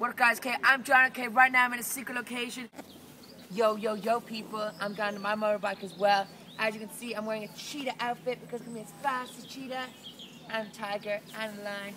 What up, guys? Okay, I'm John. Okay, right now I'm in a secret location. Yo, people. I'm down to my motorbike as well. As you can see, I'm wearing a cheetah outfit because I'm as fast as cheetah. I'm tiger and lion.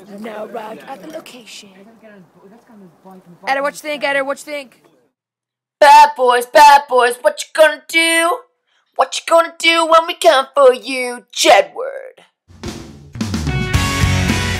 I've now arrived at the location. Edward, what you think, Edward? What you think? Bad boys, what you gonna do? What you gonna do when we come for you, Jedward?